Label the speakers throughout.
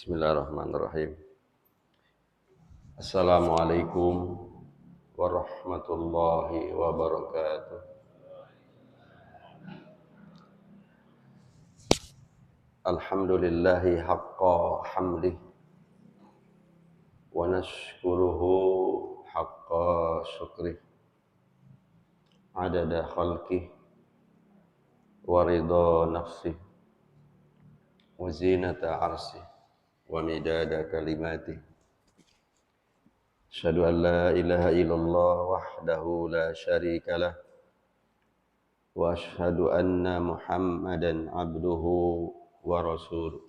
Speaker 1: Bismillahirrahmanirrahim. Assalamualaikum warahmatullahi wabarakatuh. Alhamdulillahi haqqa hamdih wa nashkuruhu haqqa syukrih adada khalqih wa ridha nafsih wa zinata arsih wa midada kalimatih. Asyhadu an la ilaha illallah wahdahu la syarika lah wa asyhadu anna Muhammadan abduhu wa rasuluh.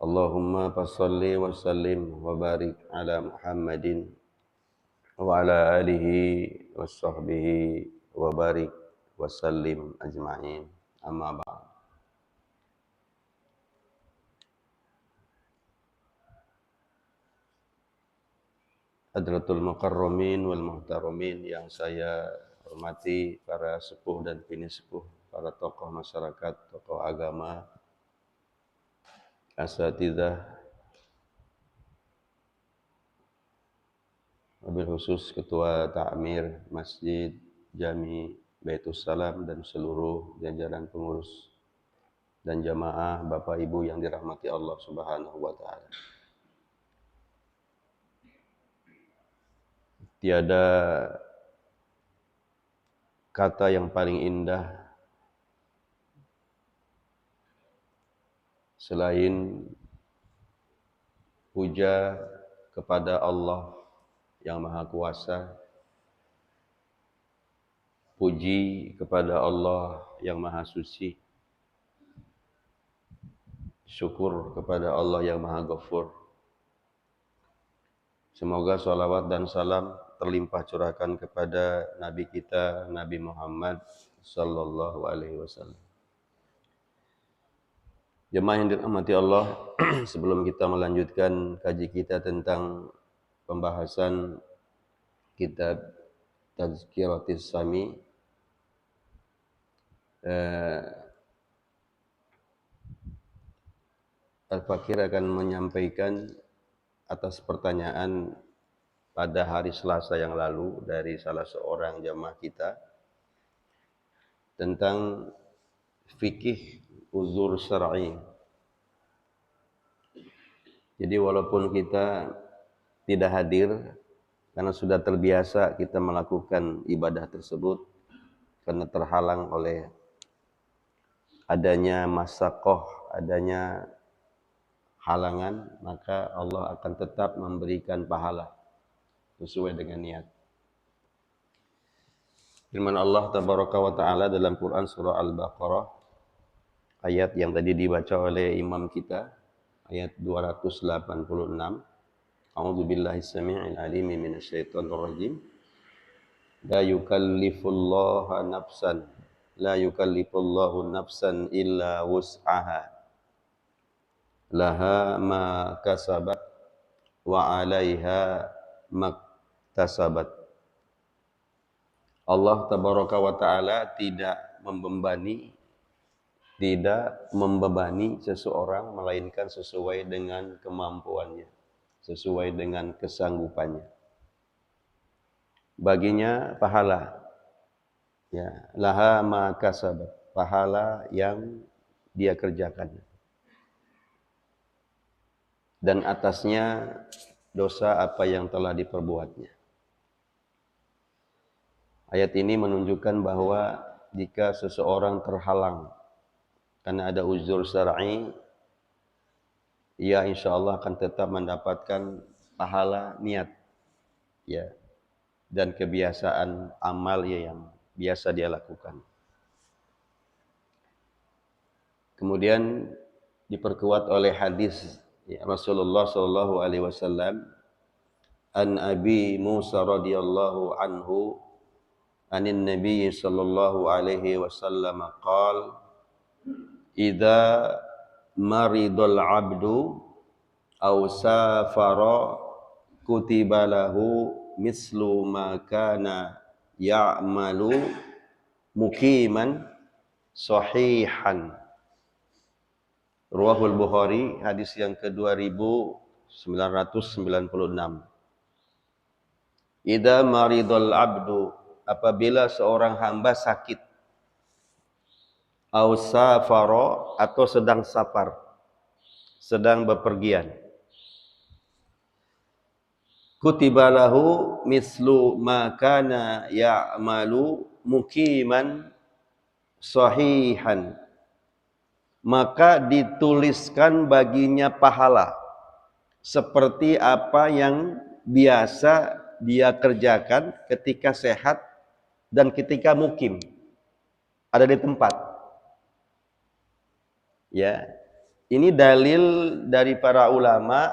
Speaker 1: Allahumma fassalli wa sallim wa barik ala Muhammadin wa ala alihi wa sahbihi wa barik wa sallim ajma'in. Amma ba'd. Hadratul mukarramin wal muhtaramin yang saya hormati, para sepuh dan bini sepuh, para tokoh masyarakat, tokoh agama, asatidzah, wabil khusus Ketua Ta'mir Masjid Jami Baitus Salam dan seluruh jajaran pengurus dan jamaah, Bapak Ibu yang dirahmati Allah Subhanahu wa taala. Tiada kata yang paling indah selain puja kepada Allah yang Maha Kuasa, puji kepada Allah yang Maha Suci, syukur kepada Allah yang Maha Ghafur. Semoga sholawat dan salam terlimpah curahkan kepada Nabi kita, Nabi Muhammad sallallahu alaihi wasallam. Jemaah yang dirahmati Allah, sebelum kita melanjutkan kaji kita tentang pembahasan kitab Tazkiratis Sami, Al-Fakir akan menyampaikan atas pertanyaan pada hari Selasa yang lalu dari salah seorang jamaah kita tentang fikih uzur syar'i. Jadi walaupun kita tidak hadir karena sudah terbiasa kita melakukan ibadah tersebut, karena terhalang oleh adanya masyaqqah, adanya halangan, maka Allah akan tetap memberikan pahala sesuai dengan niat. Firman Allah tabaraka wa taala dalam Quran surah Al-Baqarah ayat yang tadi dibaca oleh imam kita, ayat 286. A'udzu billahi samii'il 'aliim minasyaitonir rajim. La yukallifullahu nafsan illa wus'aha. Laha ma kasabat wa 'alaiha maktasabat. Allah tabaraka wa taala tidak membebani seseorang melainkan sesuai dengan kemampuannya, sesuai dengan kesanggupannya. Baginya pahala, ya, laha ma kasabat, pahala yang dia kerjakan, dan atasnya dosa apa yang telah diperbuatnya. Ayat ini menunjukkan bahwa jika seseorang terhalang karena ada uzur syar'i, ia insyaallah akan tetap mendapatkan pahala niat, ya, dan kebiasaan amal yang biasa dia lakukan. Kemudian diperkuat oleh hadis Rasulullah sallallahu alaihi wasallam, an Abi Musa radhiyallahu anhu anin Nabi sallallahu alaihi wasallam qaal, idza maridul abdu aw safara kutiba lahu mislu ma kana ya'malu muqiman sahihan Ruwahul Bukhari, hadis yang ke-2996. Idza maridul abdu, apabila seorang hamba sakit, au safara, atau sedang safar, sedang bepergian, kutiba lahu mislu ma kana ya'malu muqiman sahihan, maka dituliskan baginya pahala seperti apa yang biasa dia kerjakan ketika sehat dan ketika mukim, ada di tempat. Ya, ini dalil dari para ulama.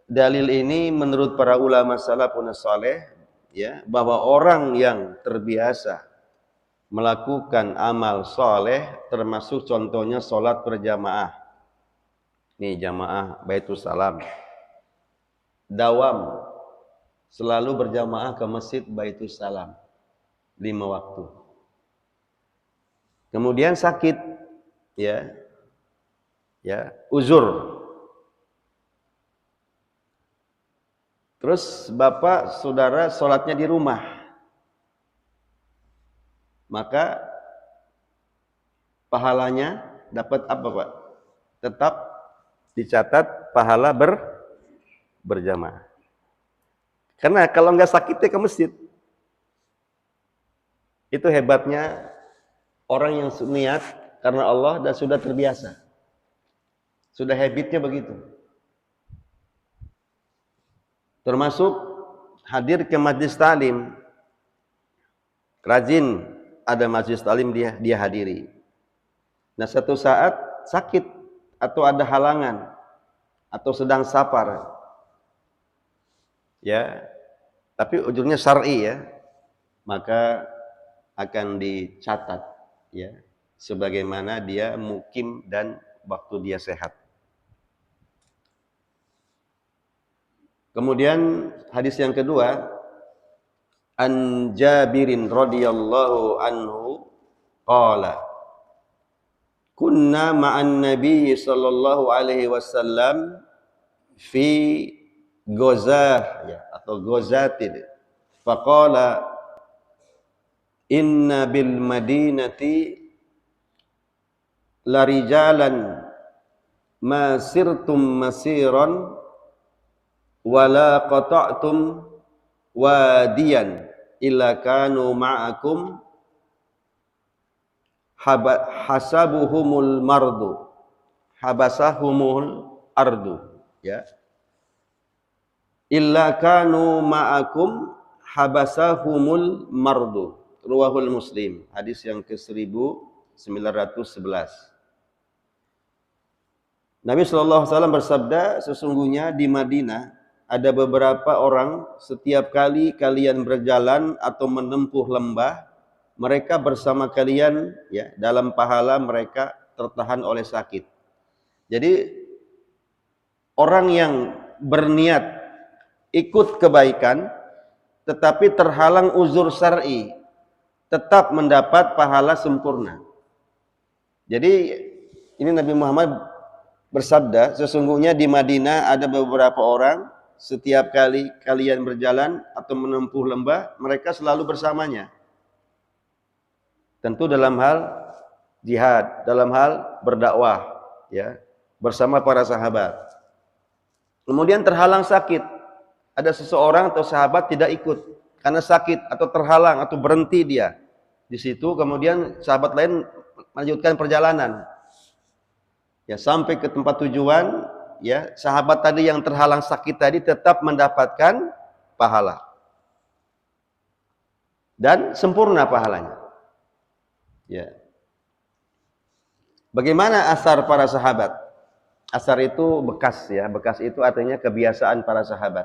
Speaker 1: Dalil ini menurut para ulama salafun saleh, ya, bahwa orang yang terbiasa melakukan amal soleh, termasuk contohnya sholat berjamaah. Nih jamaah Baitul Salam, dawam selalu berjamaah ke masjid Baitul Salam 5 waktu. Kemudian sakit, ya, uzur. Terus bapak saudara sholatnya di rumah, maka pahalanya dapat apa Pak? Tetap dicatat pahala berjamaah. Karena kalau nggak sakitnya ke masjid. Itu hebatnya orang yang niat karena Allah dan sudah terbiasa. Sudah habitnya begitu. Termasuk hadir ke majlis talim, rajin ada majlis talim dia hadiri. Nah, satu saat sakit atau ada halangan atau sedang safar, ya, tapi ujungnya syar'i, ya, maka akan dicatat, ya, sebagaimana dia mukim dan waktu dia sehat. Kemudian hadis yang kedua, an Jabirin radhiyallahu anhu qala, kunna ma'an nabiy sallallahu alaihi wasallam fi gozah, ya, atau gozatin, faqala inna bil madinati larijalan ma sirtum masiran wala qata'tum wadiyan illa kanu ma'akum hasabuhumul mardu habasahumul ardu, ya, illa kanu ma'akum habasahumul mardu. Ruwahul Muslim, hadis yang ke-1911. Nabi SAW bersabda, sesungguhnya di Madinah ada beberapa orang, setiap kali kalian berjalan atau menempuh lembah, mereka bersama kalian, ya, dalam pahala mereka tertahan oleh sakit. Jadi orang yang berniat ikut kebaikan tetapi terhalang uzur syar'i, tetap mendapat pahala sempurna. Jadi ini Nabi Muhammad bersabda, sesungguhnya di Madinah ada beberapa orang, setiap kali kalian berjalan atau menempuh lembah, mereka selalu bersamanya. Tentu dalam hal jihad, dalam hal berdakwah, ya, bersama para sahabat. Kemudian terhalang sakit, ada seseorang atau sahabat tidak ikut karena sakit atau terhalang atau berhenti dia di situ. Kemudian sahabat lain melanjutkan perjalanan, ya, sampai ke tempat tujuan. Ya, sahabat tadi yang terhalang sakit tadi tetap mendapatkan pahala dan sempurna pahalanya. Ya. Bagaimana asar para sahabat? Asar itu bekas, ya, bekas itu artinya kebiasaan para sahabat.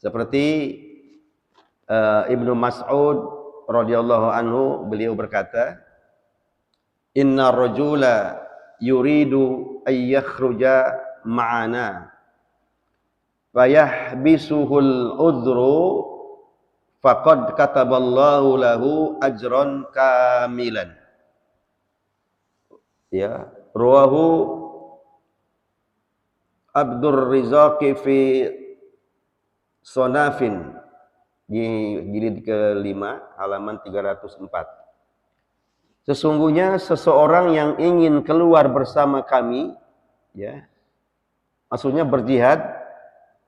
Speaker 1: Seperti Ibnu Mas'ud radhiyallahu anhu, beliau berkata, inna rajula yuridu ayyakhruja ma'ana fayahbisuhul udhru faqad kataballahu lahu ajran kamilan. Ya, Rawahu Abdur Rizaqi fi Sonafin di jilid ke-5 halaman 304. Sesungguhnya seseorang yang ingin keluar bersama kami, ya, maksudnya berjihad,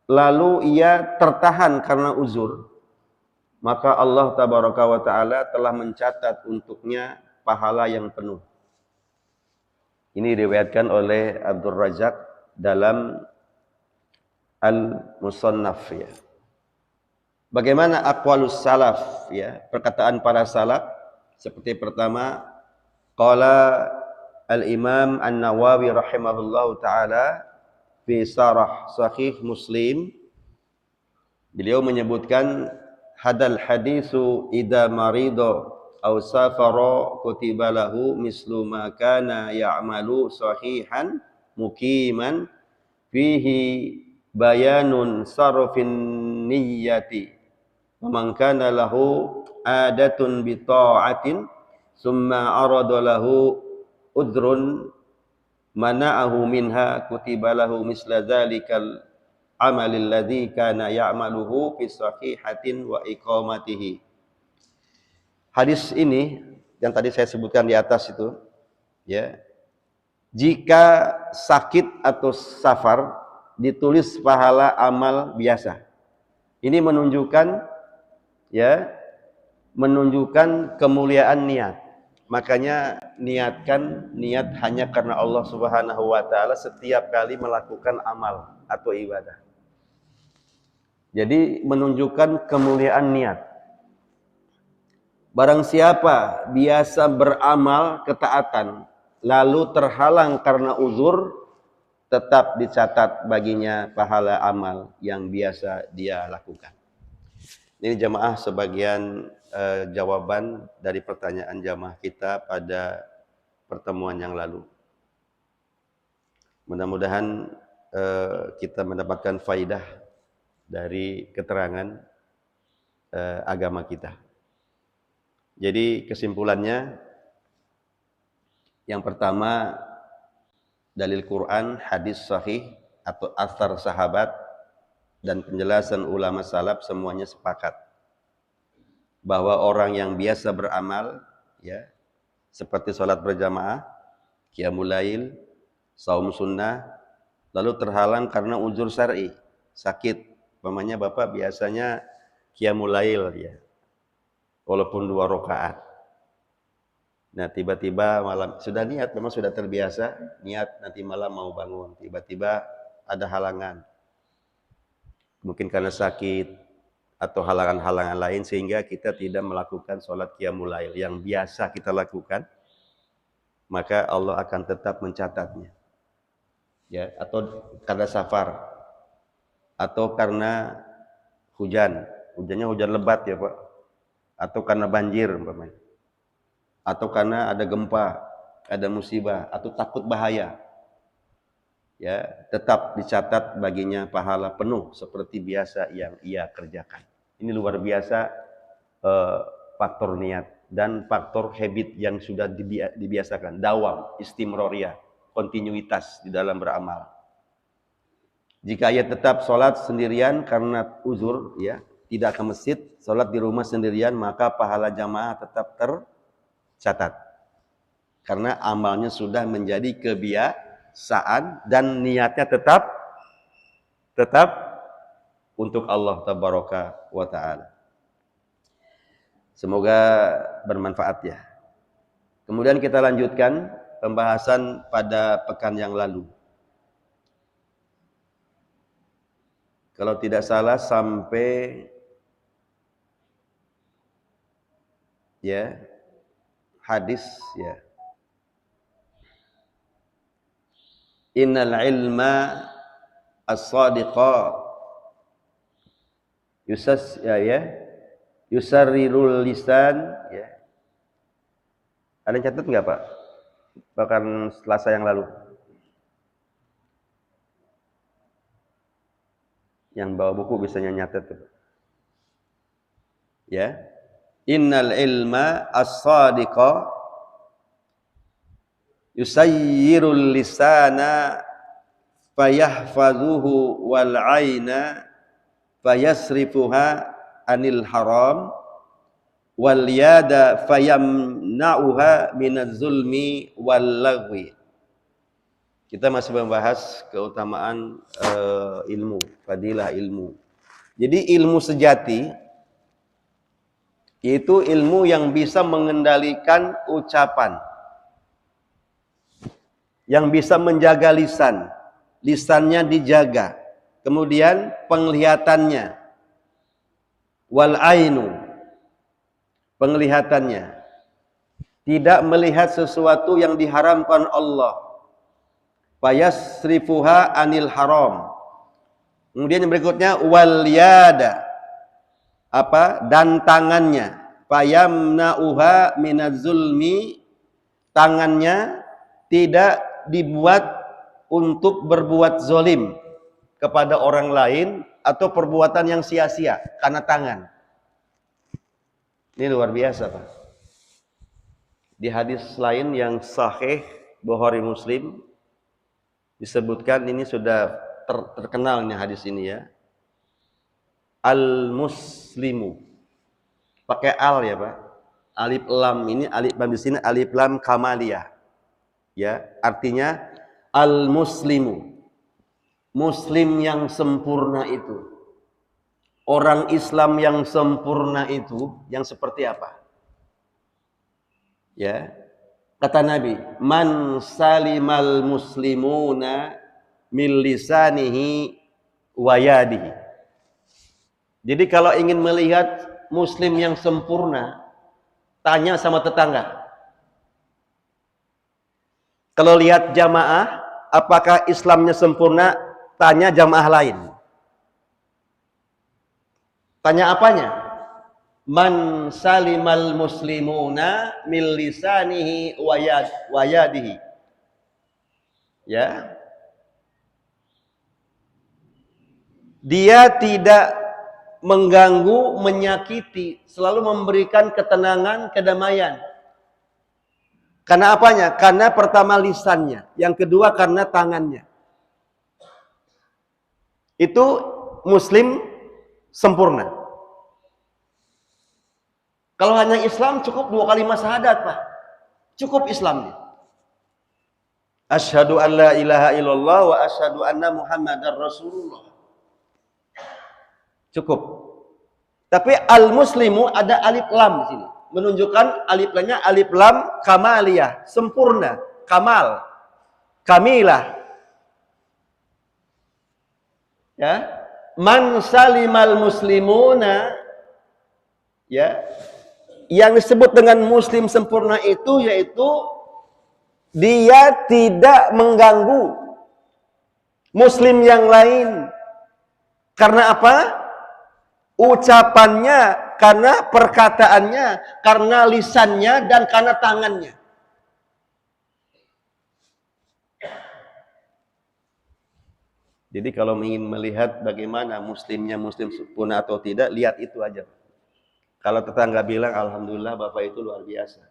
Speaker 1: lalu ia tertahan karena uzur, maka Allah tabaraka wa ta'ala telah mencatat untuknya pahala yang penuh. Ini diriwayatkan oleh Abdul Razak dalam Al-Musannaf, ya. Bagaimana aqwalus salaf, ya, perkataan para salaf? Seperti pertama, qala al-Imam An-Nawawi rahimahullahu taala fi Sarah Sahih Muslim, beliau menyebutkan hadal hadisu idza marido aw safara kutiba lahu mislu ma kana ya'malu sahihan muqiman fihi bayanun sarfin niyyati man kana lahu adatun bi ta'atin summa arada lahu udrun mana'ahu minha kutiba lahu misla dzalikal amalil ladzi kana ya'maluhu fi sahihatin wa iqamatihi. Hadis ini yang tadi saya sebutkan di atas itu, ya, jika sakit atau safar ditulis pahala amal biasa. Ini menunjukkan, ya, menunjukkan kemuliaan niat. Makanya niatkan niat hanya karena Allah Subhanahu wa taala setiap kali melakukan amal atau ibadah. Jadi menunjukkan kemuliaan niat. Barang siapa biasa beramal ketaatan lalu terhalang karena uzur, tetap dicatat baginya pahala amal yang biasa dia lakukan. Ini jamaah sebagian jawaban dari pertanyaan jamaah kita pada pertemuan yang lalu. Mudah-mudahan kita mendapatkan faidah dari keterangan agama kita. Jadi kesimpulannya, yang pertama, dalil Quran, hadis sahih atau athar sahabat dan penjelasan ulama salaf semuanya sepakat bahwa orang yang biasa beramal, ya, seperti sholat berjamaah, qiyamul lail, saum sunnah, lalu terhalang karena uzur syar'i, sakit, umpamanya bapak biasanya qiyamul lail, ya, walaupun 2 rakaat. Nah, tiba-tiba malam sudah niat, memang sudah terbiasa niat nanti malam mau bangun, tiba-tiba ada halangan. Mungkin karena sakit atau halangan-halangan lain sehingga kita tidak melakukan sholat qiyamul lail yang biasa kita lakukan, maka Allah akan tetap mencatatnya. Ya, atau karena safar atau karena hujannya hujan lebat, ya Pak, atau karena banjir umpamanya, atau karena ada gempa, ada musibah, atau takut bahaya, ya, tetap dicatat baginya pahala penuh seperti biasa yang ia kerjakan. Ini luar biasa faktor niat dan faktor habit yang sudah dibiasakan, dawam, istimroriyah, kontinuitas di dalam beramal. Jika ia tetap sholat sendirian karena uzur, ya, tidak ke masjid, sholat di rumah sendirian, maka pahala jamaah tetap tercatat. Karena amalnya sudah menjadi kebiasaan dan niatnya tetap untuk Allah tabaraka wa ta'ala. Semoga bermanfaat, ya. Kemudian kita lanjutkan pembahasan pada pekan yang lalu. Kalau tidak salah sampai, ya, hadis, ya, innal ilma as-sadiqa yusarrirul lisan, ya. Ada yang catat nggak Pak? Bahkan Selasa yang lalu. Yang bawa buku biasanya nyatet tuh. Ya. Innal ilma as-sadiqa yusayyirul lisana fayahfazuhu wal aina fayasrifuha anil haram wal yada fayamna'uha minaz zulmi wal lagwi. Kita masih membahas keutamaan ilmu, fadilah ilmu. Jadi ilmu sejati yaitu ilmu yang bisa mengendalikan ucapan, yang bisa menjaga lisan, lisannya dijaga, kemudian penglihatannya, wal ainu, penglihatannya, tidak melihat sesuatu yang diharamkan Allah, fayasrifuha anil haram. Kemudian yang berikutnya wal yada, dan tangannya, fayamna'uha minaz zulmi, tangannya tidak dibuat untuk berbuat zolim kepada orang lain atau perbuatan yang sia-sia karena tangan. Ini luar biasa, Pak. Di hadis lain yang sahih Bukhari Muslim disebutkan, ini sudah terkenal nih hadis ini ya. Al-muslimu, pakai al ya Pak, alif lam, ini alif lam di sini alif lam kamaliyah ya, artinya al-muslimu, muslim yang sempurna itu, orang Islam yang sempurna itu yang seperti apa ya? Kata Nabi, man salimal muslimuna min lisanihi wa yadihi. Jadi kalau ingin melihat muslim yang sempurna, tanya sama tetangga. Kalau lihat jamaah, apakah Islamnya sempurna? Tanya jamaah lain. Tanya apanya? Man salimal muslimuna min lisanihi wa yadihi. Ya. Dia tidak mengganggu, menyakiti, selalu memberikan ketenangan, kedamaian. Karena apanya? Karena pertama lisannya, yang kedua karena tangannya. Itu muslim sempurna. Kalau hanya Islam cukup 2 kalimat syahadat, Pak. Cukup Islamnya. Asyhadu an la ilaha illallah wa asyhadu anna Muhammadar Rasulullah. Cukup. Tapi al-muslimu ada alif lam di sini, menunjukkan alif lamnya alif lam kamaliyah, sempurna, kamal, kamilah. Ya. Man salimal muslimuna, ya. Yang disebut dengan muslim sempurna itu yaitu dia tidak mengganggu muslim yang lain. Karena apa? Ucapannya, karena perkataannya, karena lisannya, dan karena tangannya. Jadi kalau ingin melihat bagaimana muslimnya muslim sempurna atau tidak, lihat itu aja. Kalau tetangga bilang, alhamdulillah Bapak itu luar biasa.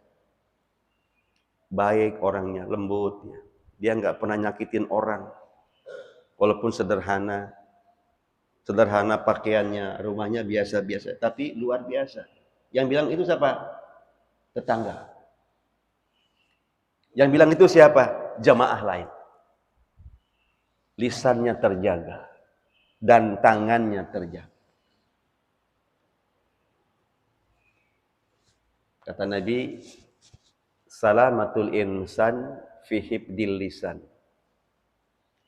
Speaker 1: Baik orangnya, lembut. Ya. Dia nggak pernah nyakitin orang. Walaupun sederhana. Sederhana pakaiannya, rumahnya biasa-biasa, tapi luar biasa. Yang bilang itu siapa? Tetangga. Yang bilang itu siapa? Jamaah lain. Lisannya terjaga dan tangannya terjaga. Kata Nabi, salamatul insan fi hibdil lisan.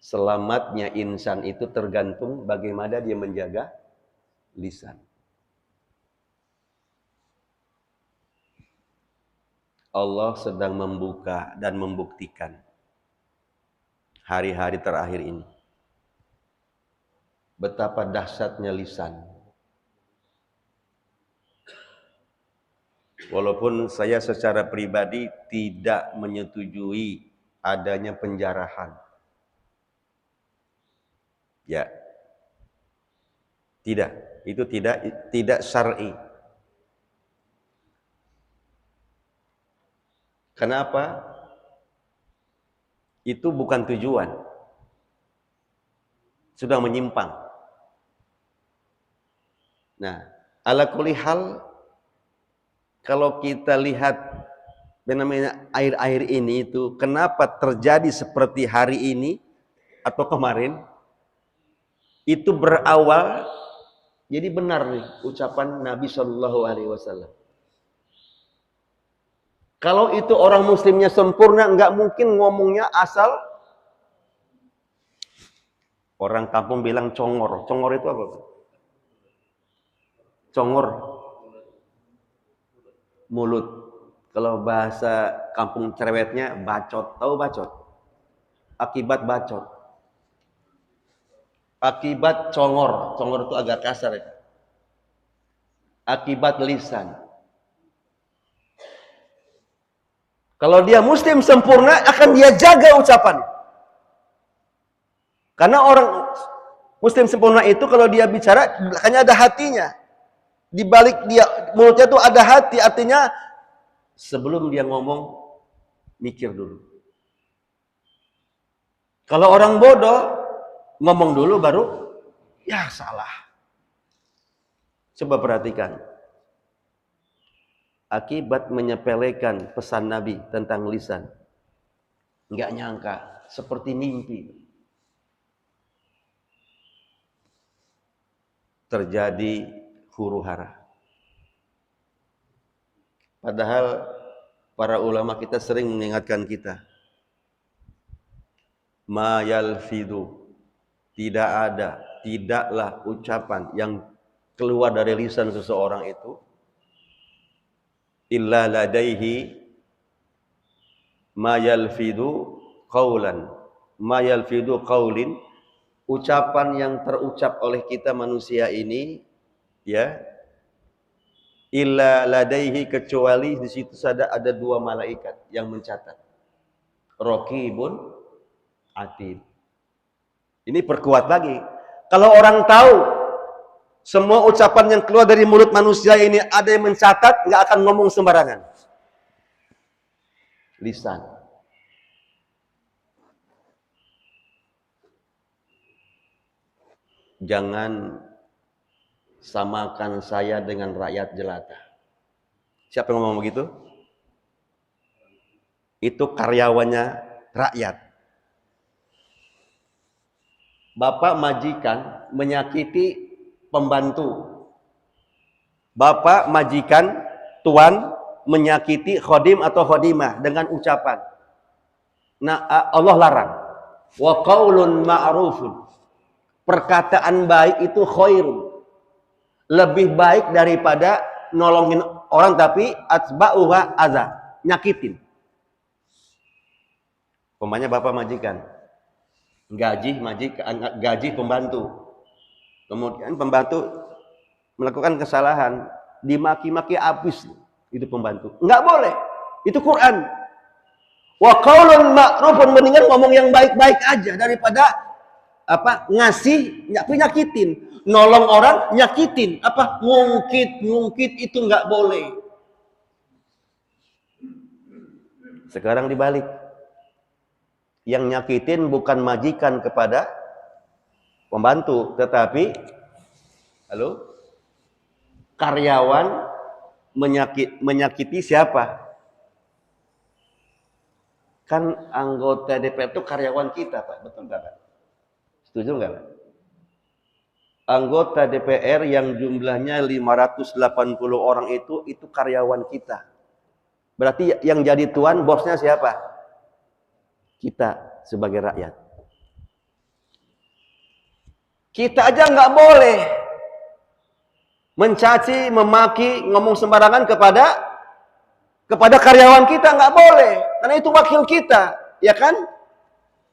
Speaker 1: Selamatnya insan itu tergantung bagaimana dia menjaga lisan. Allah sedang membuka dan membuktikan hari-hari terakhir ini betapa dahsyatnya lisan. Walaupun saya secara pribadi tidak menyetujui adanya penjarahan. Ya. Tidak, itu tidak syar'i. Kenapa? itu bukan tujuan. Sudah menyimpang. Nah, ala kulli hal, kalau kita lihat fenomena air-air ini itu kenapa terjadi seperti hari ini atau kemarin, itu berawal, jadi benar nih ucapan Nabi Shallallahu Alaihi Wasallam. Kalau itu orang muslimnya sempurna, nggak mungkin ngomongnya asal. Orang kampung bilang congor. Congor itu apa? Congor, mulut. Kalau bahasa kampung cerewetnya bacot. Tahu bacot? Akibat bacot. Akibat congor. Congor itu agak kasar ya. Akibat lisan. Kalau dia muslim sempurna, akan dia jaga ucapan. Karena orang muslim sempurna itu kalau dia bicara, hanya ada hatinya. Di balik dia mulutnya itu ada hati, artinya sebelum dia ngomong, mikir dulu. Kalau orang bodoh, ngomong dulu baru, ya salah. Coba perhatikan. Akibat menyepelekan pesan Nabi tentang lisan, nggak nyangka, seperti mimpi. Terjadi huru hara. Padahal para ulama kita sering mengingatkan kita, ma yalfidu, tidaklah ucapan yang keluar dari lisan seseorang itu illa ladaihi ma yalfidu qaulin, ucapan yang terucap oleh kita manusia ini, ya, illa ladaihi, kecuali di situ ada dua malaikat yang mencatat, raqibun atid. Ini perkuat lagi. Kalau orang tahu semua ucapan yang keluar dari mulut manusia ini ada yang mencatat, nggak akan ngomong sembarangan. Lisan. Jangan samakan saya dengan rakyat jelata. Siapa yang ngomong begitu? Itu karyawannya rakyat. Bapak majikan menyakiti pembantu. Bapak majikan, tuan menyakiti khodim atau khodimah dengan ucapan. Nah, Allah larang. Wa qaulun ma'rufun. Perkataan baik itu khairun. Lebih baik daripada nolongin orang tapi atba'uha adza, nyakitin. Umpamanya bapak majikan, gaji pembantu. Kemudian pembantu melakukan kesalahan, dimaki-maki habis itu pembantu. Enggak boleh. Itu Quran. Wa qaulun ma'rufun, mendingan ngomong yang baik-baik aja daripada ngasih nyakitin. Nolong orang nyakitin, ngungkit itu enggak boleh. Sekarang dibalik. Yang nyakitin bukan majikan kepada pembantu, tetapi karyawan menyakiti siapa? Kan anggota DPR itu karyawan kita, Pak. Betul nggak, Pak? Setuju nggak, Pak? Anggota DPR yang jumlahnya 580 orang itu karyawan kita. Berarti yang jadi tuan, bosnya siapa? Kita sebagai rakyat. Kita aja nggak boleh mencaci, memaki, ngomong sembarangan kepada karyawan kita, nggak boleh, karena itu wakil kita, ya kan?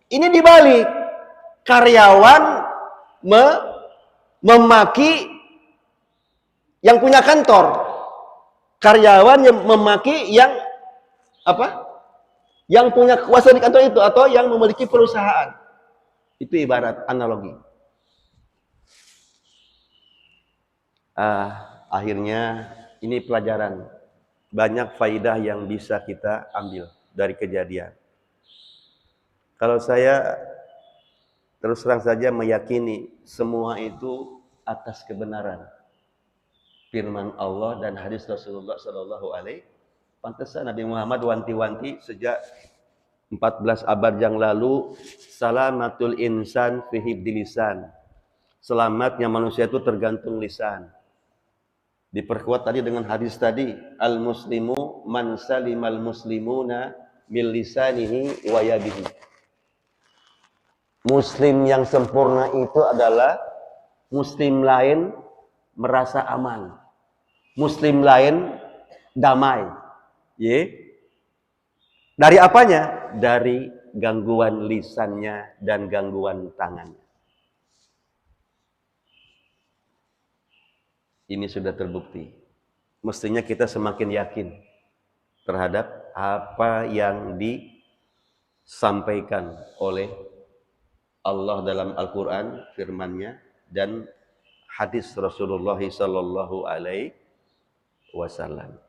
Speaker 1: Ini dibalik, karyawan memaki yang punya kantor, karyawan yang memaki yang yang punya kuasa di kantor itu atau yang memiliki perusahaan. Itu ibarat analogi. Akhirnya ini pelajaran, banyak faidah yang bisa kita ambil dari kejadian. Kalau saya terus terang saja meyakini semua itu atas kebenaran firman Allah dan hadis Rasulullah Shallallahu Alaihi Wasallam. Pantesan Nabi Muhammad wanti-wanti sejak 14 abad yang lalu, salamatul insan fi hifdzi lisan. Selamatnya manusia itu tergantung lisan. Diperkuat tadi dengan hadis tadi, al muslimu man salimal muslimuna bil lisanihi wa yadihi. Muslim yang sempurna itu adalah muslim lain merasa aman. Muslim lain damai. Dari apanya? Dari gangguan lisannya dan gangguan tangannya. Ini sudah terbukti. Mestinya kita semakin yakin terhadap apa yang disampaikan oleh Allah dalam Al-Quran, firman-Nya, dan hadis Rasulullah Sallallahu Alaihi Wasallam.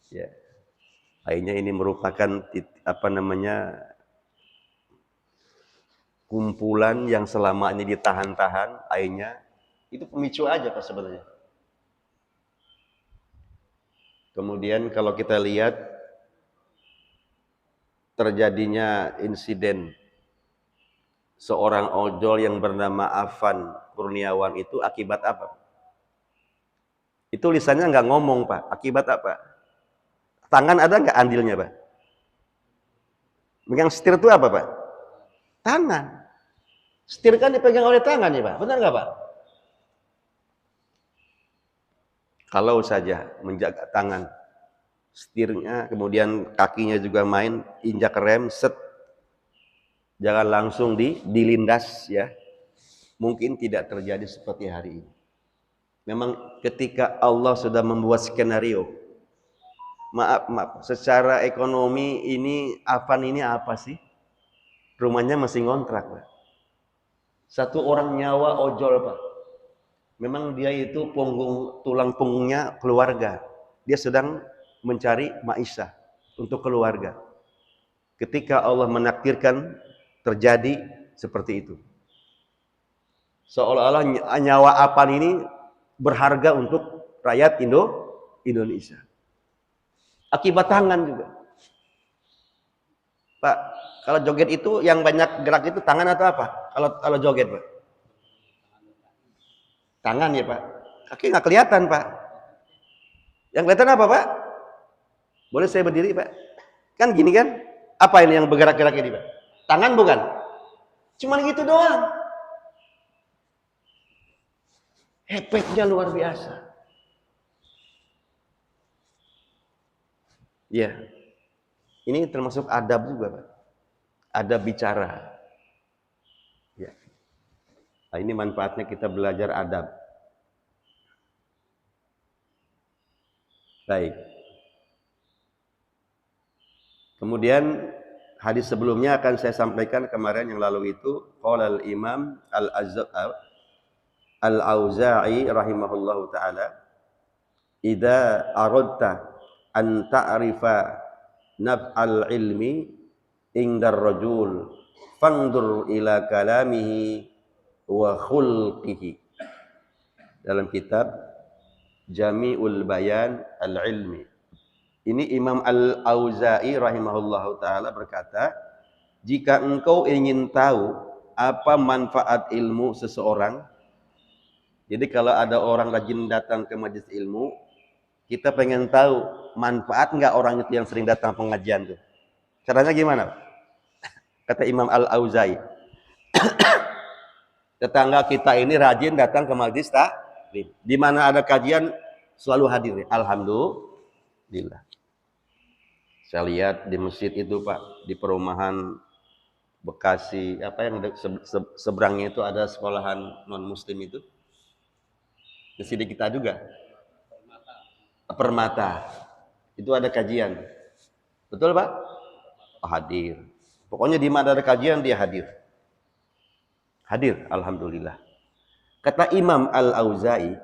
Speaker 1: Ya, akhirnya ini merupakan kumpulan yang selama ini ditahan-tahan, akhirnya itu pemicu aja Pak sebenarnya. Kemudian kalau kita lihat terjadinya insiden seorang ojol yang bernama Afan Kurniawan itu akibat apa? Itu lisannya nggak ngomong Pak, akibat apa? Tangan ada nggak andilnya Pak? Megang setir itu apa Pak? Tangan. Setir kan dipegang oleh tangan ya Pak, benar nggak Pak? Kalau saja menjaga tangan, setirnya, kemudian kakinya juga main, injak rem, set, jangan langsung dilindas ya. Mungkin tidak terjadi seperti hari ini. Memang ketika Allah sudah membuat skenario, maaf, secara ekonomi ini Afan ini apa sih? Rumahnya masih ngontrak Pak. Satu orang nyawa ojol Pak. Memang dia itu tulang punggungnya keluarga. Dia sedang mencari maisha untuk keluarga. Ketika Allah menakdirkan terjadi seperti itu. Seolah-olah nyawa Afan ini berharga untuk rakyat Indonesia. Akibat tangan juga. Pak, kalau joget itu yang banyak gerak itu tangan atau apa? Kalau joget Pak? Tangan ya Pak. Kaki nggak kelihatan Pak. Yang kelihatan apa Pak? Boleh saya berdiri Pak? Kan gini kan? Apa ini yang bergerak-gerak ini Pak? Tangan bukan? Cuman gitu doang. Efeknya luar biasa. Ya, ini termasuk adab juga Pak. Adab bicara. Ya. Nah, ini manfaatnya kita belajar adab. Baik. Kemudian hadis sebelumnya akan saya sampaikan kemarin yang lalu itu, qala al-Imam Al-Auza'i rahimahullahu taala, idza aradta an ta'rifa naf'al ilmi indar rajul fangdur ila kalamihi wa khulqihi. Dalam kitab Jami'ul Bayan Al-Ilmi. Ini Imam Al-Auza'i rahimahullahu taala berkata, jika engkau ingin tahu apa manfaat ilmu seseorang, jadi kalau ada orang rajin datang ke majelis ilmu, kita pengen tahu manfaat nggak orang itu yang sering datang pengajian tuh. Caranya gimana? Kata Imam Al-Auza'i, tetangga kita ini rajin datang ke majelis taklim. Di mana ada kajian selalu hadir. Alhamdulillah. Saya lihat di masjid itu Pak, di perumahan Bekasi, apa yang seberangnya itu ada sekolahan non muslim itu. Di sini kita juga. Permata. Itu ada kajian. Betul Pak? Oh, hadir. Pokoknya di mana ada kajian dia hadir. Hadir, alhamdulillah. Kata Imam Al-Auza'i,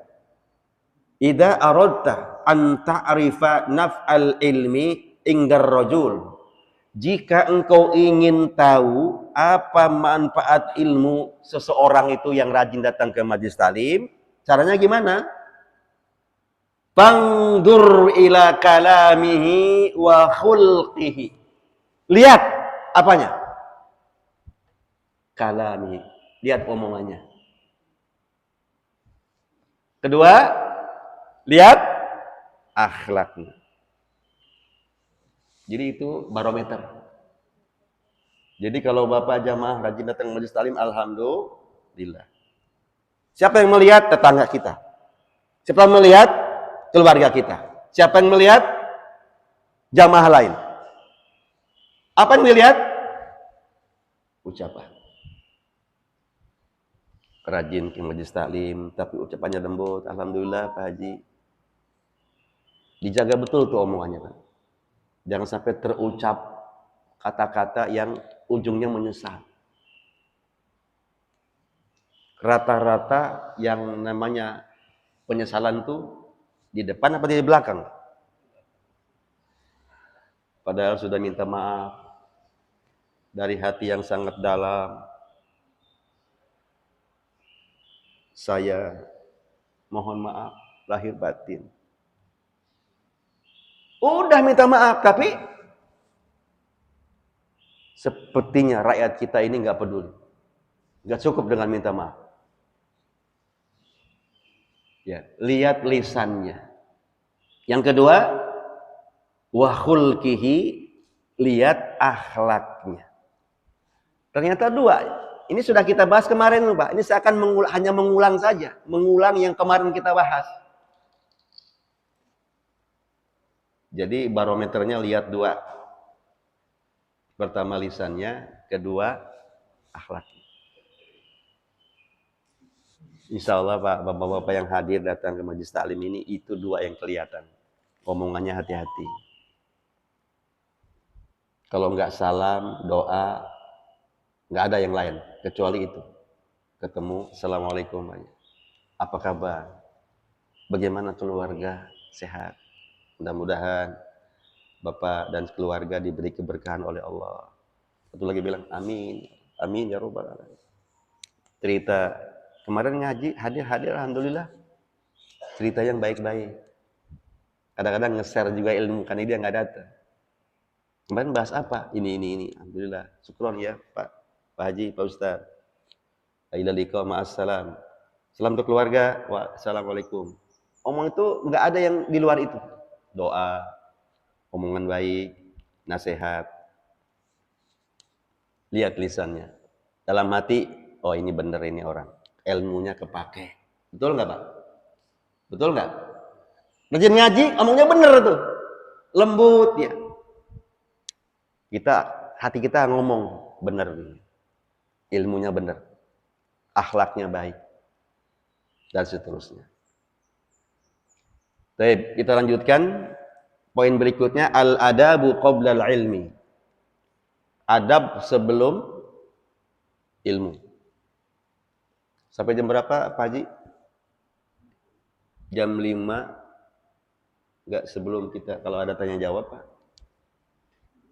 Speaker 1: idza aradta an ta'rifa naf'al ilmi indar rajul Jika engkau ingin tahu apa manfaat ilmu seseorang itu yang rajin datang ke majelis taklim, caranya gimana? Fangdur ila kalamihi wa khulqihi. Lihat apanya? Kalamihi. Lihat omongannya. Kedua, lihat akhlaknya. Jadi itu barometer. Jadi kalau Bapak jamaah rajin datang ke majelis taklim, alhamdulillah. Siapa yang melihat? Tetangga kita. Siapa yang melihat? Keluarga kita. Siapa yang melihat? Jamaah lain. Apa yang dilihat? Ucapan. Rajin ke majelis taklim, tapi ucapannya lembut. Alhamdulillah Pak Haji. Dijaga betul tuh omongannya, Pak. Jangan sampai terucap kata-kata yang ujungnya menyesal. Rata-rata yang namanya penyesalan tuh di depan apa di belakang? Padahal sudah minta maaf dari hati yang sangat dalam. Saya mohon maaf lahir batin. Udah minta maaf, tapi sepertinya rakyat kita ini nggak peduli. Nggak cukup dengan minta maaf. Ya, lihat lisannya. Yang kedua, wa khulqihi, lihat akhlaknya. Ternyata dua. Ini sudah kita bahas kemarin, Pak. Ini saya akan hanya mengulang saja, mengulang yang kemarin kita bahas. Jadi barometernya lihat dua. Pertama lisannya, kedua akhlaknya. Insya Allah Pak, bapak-bapak yang hadir datang ke majelis taklim ini, itu dua yang kelihatan. Omongannya hati-hati. Kalau nggak salam, doa, nggak ada yang lain kecuali itu. Ketemu, assalamualaikum, apa kabar? Bagaimana keluarga? Sehat? Mudah-mudahan Bapak dan keluarga diberi keberkahan oleh Allah. Satu lagi bilang amin, amin ya robbal alamin. Cerita kemarin ngaji, hadir alhamdulillah. Cerita yang baik-baik. Kadang-kadang nge-share juga ilmu, kan dia nggak datang. Kemarin bahas apa? Ini. Alhamdulillah. Syukron ya Pak Haji, Pak Ustaz. Ila liqa ma'assalam. Salam untuk keluarga. Wassalamualaikum. Omong itu nggak ada yang di luar itu. Doa, omongan baik, nasihat. Lihat lisannya. Dalam hati, oh ini bener ini orang. Ilmunya kepake. Betul nggak Pak? Betul nggak? Rajin ngaji, omongnya bener tuh. Lembut ya. Hati kita ngomong bener. Ilmunya bener. Akhlaknya baik. Dan seterusnya. Baik, kita lanjutkan. Poin berikutnya, al-adabu qoblal ilmi. Adab sebelum ilmu. Sampai jam berapa Pak Haji? Jam 5. Enggak, sebelum kita, kalau ada tanya jawab Pak.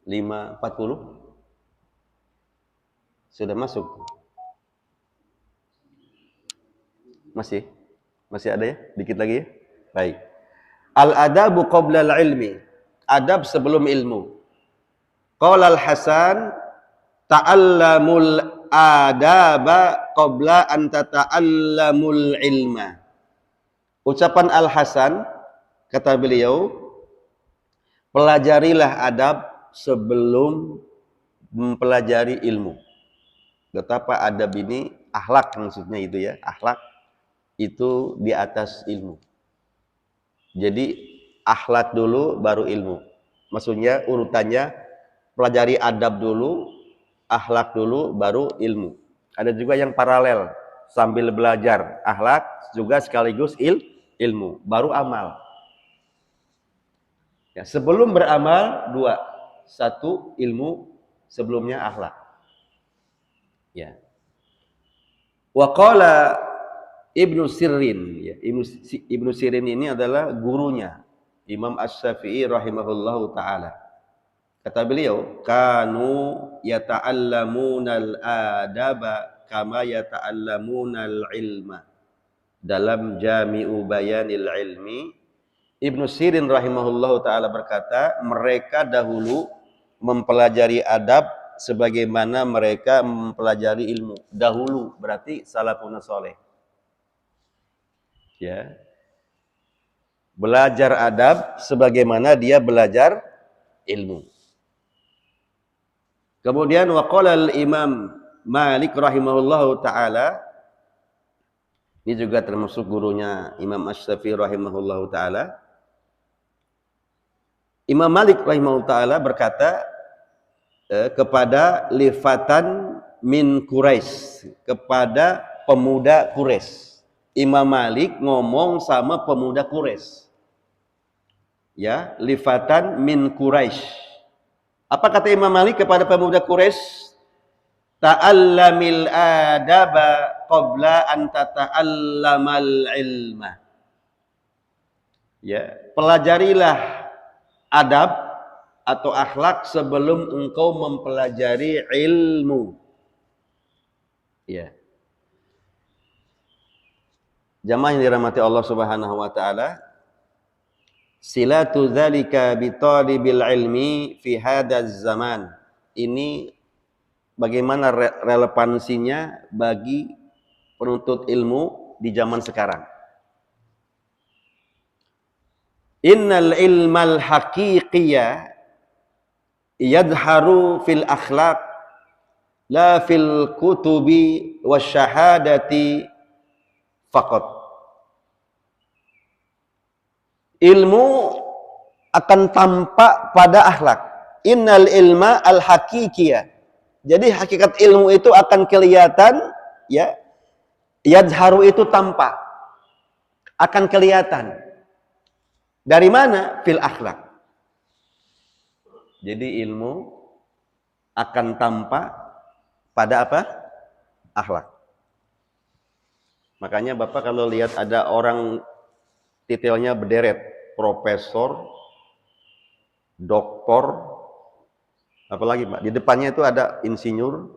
Speaker 1: 5.40. Sudah masuk? Masih ada ya? Dikit lagi ya? Baik. Al-adabu qoblal ilmi. Adab sebelum ilmu. Qala al-Hasan, ta'allamul adaba qabla an tata'allamul ilma. Ucapan Al-Hasan, kata beliau, pelajarilah adab sebelum mempelajari ilmu. Betapa adab ini, akhlak maksudnya itu ya, akhlak itu di atas ilmu. Jadi akhlak dulu baru ilmu. Maksudnya urutannya pelajari adab dulu, akhlak dulu baru ilmu. Ada juga yang paralel, sambil belajar akhlak juga sekaligus ilmu, baru amal. Ya, sebelum beramal dua, satu ilmu, sebelumnya akhlak. Ya. Wa qala Ibnu Sirin, ya, Ibnu Sirin ini adalah gurunya Imam Asy-Syafi'i rahimahullahu taala. Kata beliau, kanu yata'allamunal adaba kama yata'allamunal ilma. Dalam Jami'u Bayanil Ilmi, Ibnu Sirin rahimahullahu taala berkata, mereka dahulu mempelajari adab sebagaimana mereka mempelajari ilmu. Dahulu berarti salafun saleh. Ya. Belajar adab sebagaimana dia belajar ilmu. Kemudian waqala al-Imam Malik rahimahullahu taala, ini juga termasuk gurunya Imam Asy-Syafi'i rahimahullahu taala. Imam Malik rahimahullahu taala berkata kepada lifatan min Quraisy, kepada pemuda Quraisy. Imam Malik ngomong sama pemuda Quraisy. Ya, lifatan min Quraisy. Apa kata Imam Malik kepada pemuda Quraisy? Ta'allamil adaba qabla an tata'allamal ilma. Ya, pelajarilah adab atau akhlak sebelum engkau mempelajari ilmu. Ya. Jamaah yang dirahmati Allah Subhanahu wa taala, silatu dzalika bi talibil ilmi fi hadzal zaman. Ini bagaimana relevansinya bagi penuntut ilmu di zaman sekarang. Innal ilmal haqiqiyya yadharu fil akhlaq la fil kutubi wasyahadati faqat. Ilmu akan tampak pada akhlak. Innal ilma al haqiqiyah. Jadi hakikat ilmu itu akan kelihatan, ya. Yadharu itu tampak, akan kelihatan. Dari mana? Fil akhlak. Jadi ilmu akan tampak pada apa? Akhlak. Makanya Bapak kalau lihat ada orang titelnya berderet, profesor, doktor, apalagi Pak, di depannya itu ada insinyur,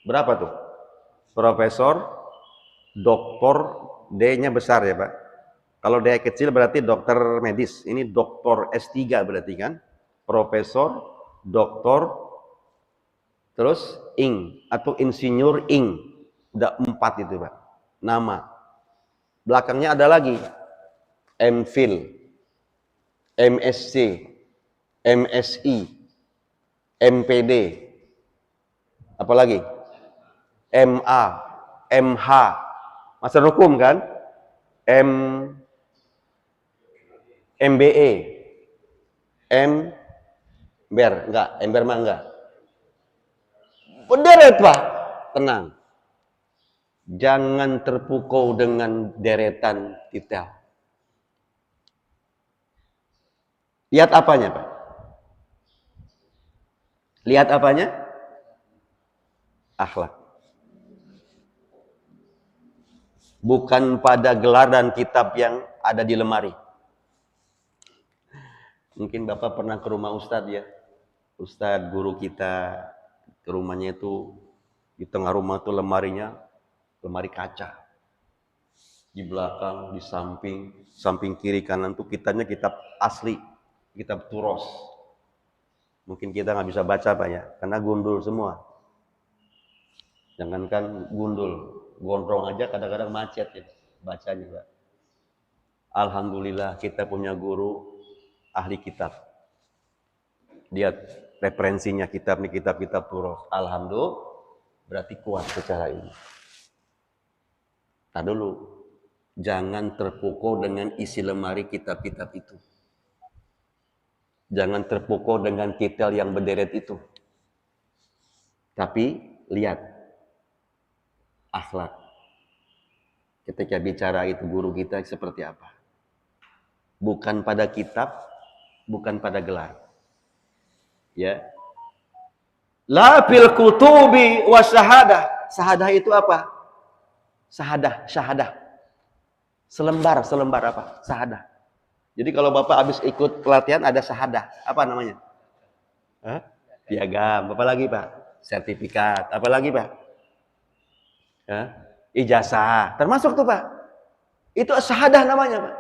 Speaker 1: berapa tuh? Profesor, doktor, D-nya besar ya Pak. Kalau D kecil berarti dokter medis, ini doktor S3 berarti kan? Profesor, doktor, terus atau insinyur udah 4 itu Pak, nama. Belakangnya ada lagi MPhil, MSc, MSI, MPD, apalagi MA, MH, master hukum kan, MBE, Ember, enggak, Ember mah enggak. Berderet Pak, tenang. Jangan terpukau dengan deretan titel. Lihat apanya Pak? Lihat apanya? Akhlak. Bukan pada gelar dan kitab yang ada di lemari. Mungkin Bapak pernah ke rumah Ustadz ya. Ustadz guru kita ke rumahnya itu, di tengah rumah tuh lemarinya, lemari kaca. Di belakang, di samping kiri kanan tuh kitabnya kitab asli, kitab turos. Mungkin kita nggak bisa baca Pak ya, karena gundul semua. Jangankan gundul, gondrong aja kadang-kadang macet ya bacanya Pak. Alhamdulillah kita punya guru ahli kitab. Lihat referensinya kitab nih, kitab-kitab turos. Alhamdulillah, berarti kuat secara ini. Nah dulu, jangan terpukau dengan isi lemari kitab-kitab itu. Jangan terpukau dengan titel yang berderet itu. Tapi lihat akhlak. Ketika bicara itu guru kita seperti apa? Bukan pada kitab, bukan pada gelar. Ya. La fil kutubi wa syahadah. Syahadah itu apa? Syahadah. Selembar apa? Syahadah. Jadi kalau Bapak habis ikut pelatihan ada syahadah. Apa namanya? Hah? Piagam. Apa lagi Pak? Sertifikat. Apa lagi Pak? Hah? Ijazah. Termasuk tuh Pak. Itu syahadah namanya Pak.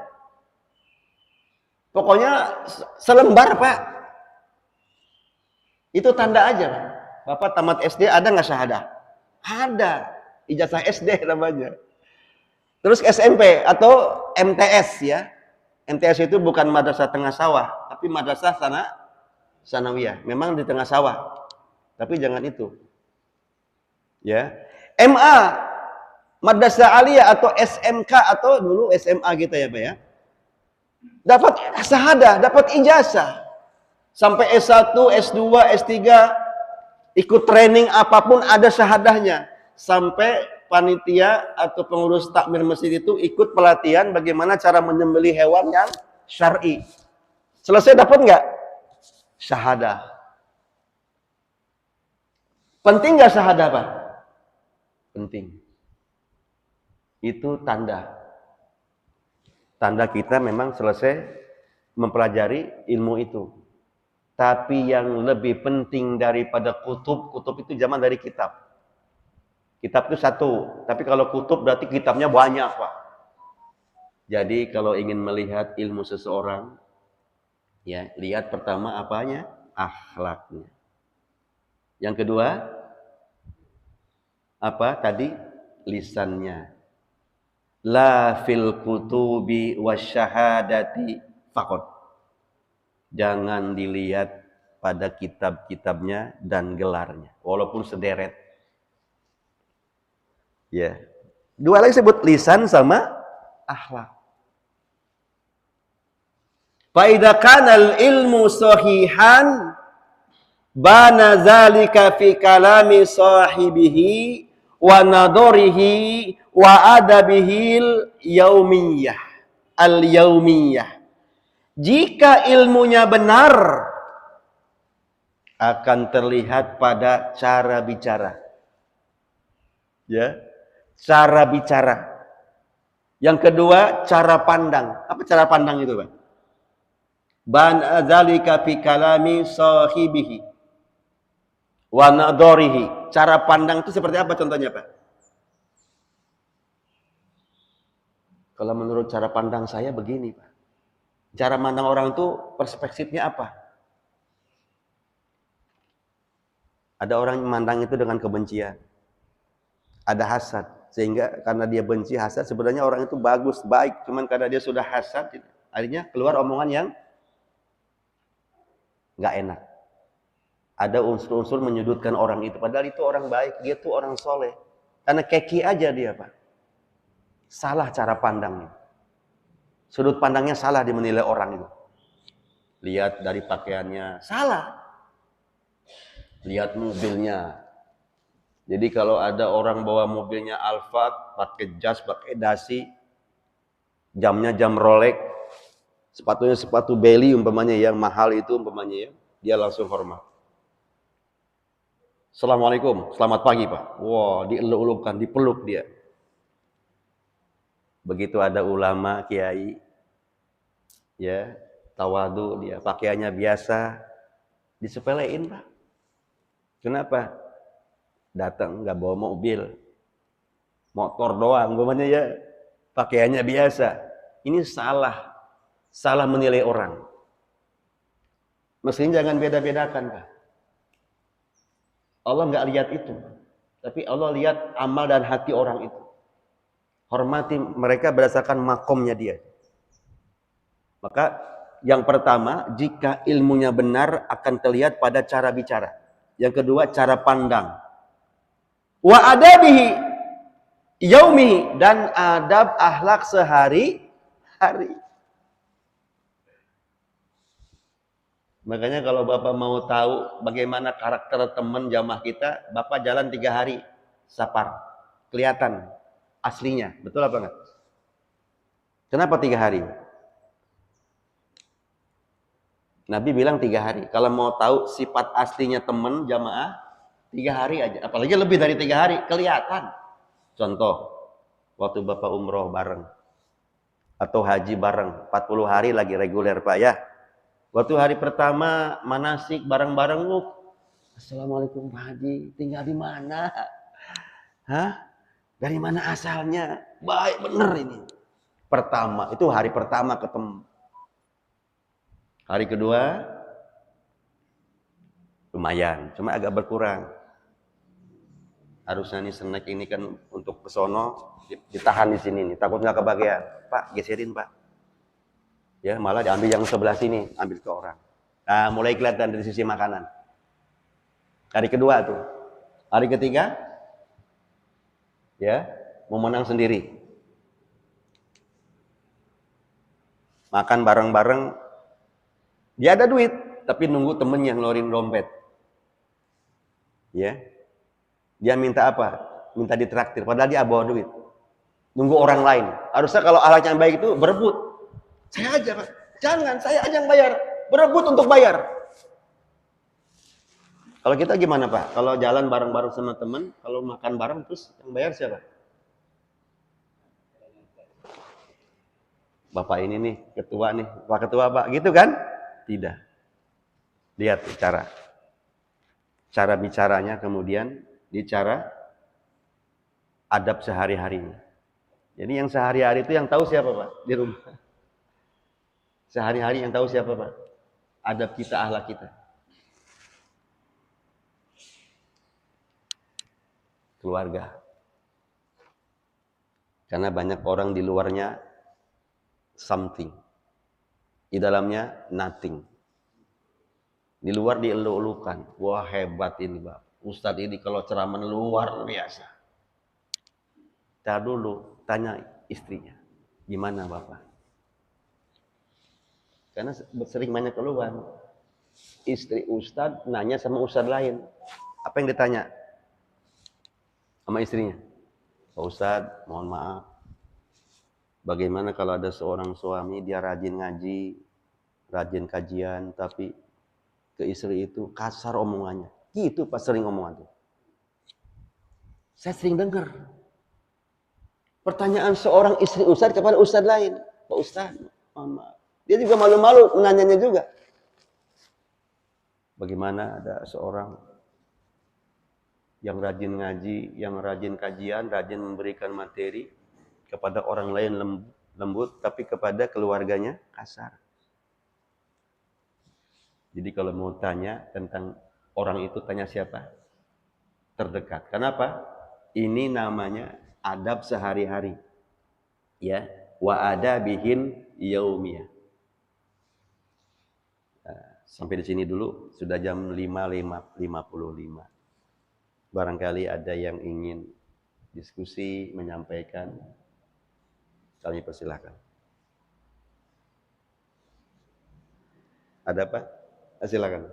Speaker 1: Pokoknya selembar Pak. Itu tanda aja Pak. Bapak tamat SD ada nggak syahadah? Ada. Ijazah SD namanya. Terus SMP atau MTS ya. MTS itu bukan madrasah tengah sawah, tapi madrasah sanawiyah. Memang di tengah sawah. Tapi jangan itu. Ya. MA, madrasah aliyah atau SMK atau dulu SMA kita ya, Pak ya. Dapat syahadah, dapat ijazah. Sampai S1, S2, S3 ikut training apapun ada syahadahnya. Sampai panitia atau pengurus takmir masjid itu ikut pelatihan bagaimana cara menyembelih hewan yang syar'i. Selesai dapat nggak? Syahadah. Penting nggak syahadah Pak? Penting. Itu tanda. Tanda kita memang selesai mempelajari ilmu itu. Tapi yang lebih penting daripada kutub itu zaman dari kitab. Kitab itu satu, tapi kalau kutub berarti kitabnya banyak Pak. Jadi kalau ingin melihat ilmu seseorang, ya lihat pertama apanya? Akhlaknya. Yang kedua, apa tadi? Lisannya. La fil kutubi wasyahadati faqat. Jangan dilihat pada kitab-kitabnya dan gelarnya, walaupun sederet. Ya. Dua lagi sebut lisan sama akhlak. Fa idza kana al-ilmu sahihan bana zalika fi kalami sahibihi wa nadarihi wa adabihil yaumiyah al-yaumiyah. Jika ilmunya benar akan terlihat pada cara bicara. Ya. Cara bicara. Yang kedua, cara pandang. Apa cara pandang itu, Pak? Ban dzalika fi kalami sahibihi wa nadarihi. Cara pandang itu seperti apa contohnya, Pak? Kalau menurut cara pandang saya begini, Pak. Cara pandang orang itu perspektifnya apa? Ada orang yang memandang itu dengan kebencian. Ada hasad. Sehingga karena dia benci hasad, sebenarnya orang itu bagus, baik. Cuman karena dia sudah hasad, akhirnya keluar omongan yang nggak enak. Ada unsur-unsur menyudutkan orang itu. Padahal itu orang baik, dia tuh orang soleh. Karena keki aja dia, Pak. Salah cara pandangnya. Sudut pandangnya salah dia menilai orang itu. Lihat dari pakaiannya, salah. Lihat mobilnya. Jadi kalau ada orang bawa mobilnya Alphard, pakai jas, pakai dasi, jamnya jam Rolex, sepatunya sepatu Belly umpamanya yang mahal itu umpamanya ya, dia langsung hormat. Assalamualaikum, selamat pagi Pak. Wah, dieluk-elukkan, dipeluk dia. Begitu ada ulama, kiai, ya, tawadu dia, pakaiannya biasa, disepelein Pak. Kenapa? Datang nggak bawa mobil, motor doang, umpamanya ya, pakaiannya biasa. Ini salah menilai orang. Mestinya jangan beda-bedakan, Pak. Allah nggak lihat itu, tapi Allah lihat amal dan hati orang itu. Hormati mereka berdasarkan makomnya dia. Maka yang pertama, jika ilmunya benar akan terlihat pada cara bicara. Yang kedua, cara pandang. Wa adabihi yaumihi, dan adab akhlak sehari-hari. Makanya kalau Bapak mau tahu bagaimana karakter teman jamaah kita, Bapak jalan 3 hari safar, kelihatan aslinya. Betul apa enggak? Kenapa 3 hari? Nabi bilang 3 hari. Kalau mau tahu sifat aslinya teman jamaah, 3 hari aja. Apalagi lebih dari 3 hari, kelihatan. Contoh, waktu Bapak umroh bareng. atau haji bareng 40 hari lagi reguler Pak ya. Waktu hari pertama manasik bareng-bareng lu, Assalamualaikum Pak Haji, tinggal di mana? Hah? Dari mana asalnya? Baik bener ini. Pertama, itu hari pertama ketemu. Hari kedua lumayan, cuma agak berkurang. Harusnya nih snack ini kan untuk kesono ditahan di sini nih, takut nggak kebagian. Pak, geserin Pak. Ya, malah diambil yang sebelah sini, ambil ke orang. Nah, mulai kelihatan dari sisi makanan. Hari kedua tuh. Hari ketiga, ya, mau menang sendiri. Makan bareng-bareng, dia ada duit, tapi nunggu temen yang ngeluarin dompet. Ya, dia minta apa? Minta ditraktir, padahal dia bawa duit. Nunggu orang lain. Harusnya kalau ahlak yang baik itu berebut. Saya aja, Pak. Jangan, saya aja yang bayar. Berebut untuk bayar. Kalau kita gimana, Pak? Kalau jalan bareng-bareng sama teman, kalau makan bareng terus yang bayar siapa? Bapak ini nih, ketua nih, Pak Ketua Pak, gitu kan? Tidak. Lihat cara bicaranya, kemudian bicara adab sehari-harinya. Jadi yang sehari-hari itu yang tahu siapa Pak? Di rumah. Sehari-hari yang tahu siapa Pak? Adab kita, akhlak kita. Keluarga. Karena banyak orang di luarnya something. Di dalamnya nothing. Di luar dielu-elukan. Wah hebat ini Pak. Ustadz ini kalau ceramah luar biasa. Tar dulu tanya istrinya. Gimana Bapak? Karena sering banyak keluhan. Istri Ustadz nanya sama Ustadz lain. Apa yang ditanya? Sama istrinya. Pak Ustadz, mohon maaf. Bagaimana kalau ada seorang suami, dia rajin ngaji, rajin kajian, tapi ke istri itu kasar omongannya. Gitu Pak sering omongan itu. Saya sering dengar. Pertanyaan seorang istri Ustadz kepada Ustadz lain. Pak Ustadz, mohon maaf. Dia juga malu-malu menanyanya juga. Bagaimana ada seorang yang rajin ngaji, yang rajin kajian, rajin memberikan materi kepada orang lain lembut, tapi kepada keluarganya kasar. Jadi kalau mau tanya tentang orang itu, tanya siapa? Terdekat. Kenapa? Ini namanya adab sehari-hari. Ya, wa adabihin yaumiyah. Sampai di sini dulu, sudah jam 5.55. Barangkali ada yang ingin diskusi, menyampaikan, kami persilahkan. Ada Pak? Silakan.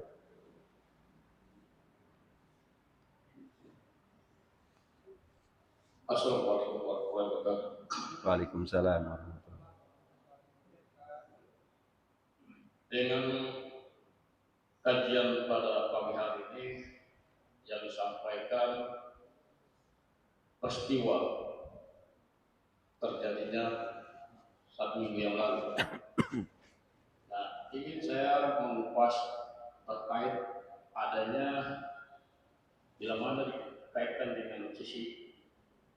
Speaker 2: Assalamualaikum warahmatullahi wabarakatuh.
Speaker 1: Waalaikumsalam.
Speaker 2: Dengan kajian pada pagi hari ini yang disampaikan peristiwa terjadinya 1 minggu yang lalu. Nah, ingin saya mengupas terkait adanya bila mana dikaitkan dengan sisi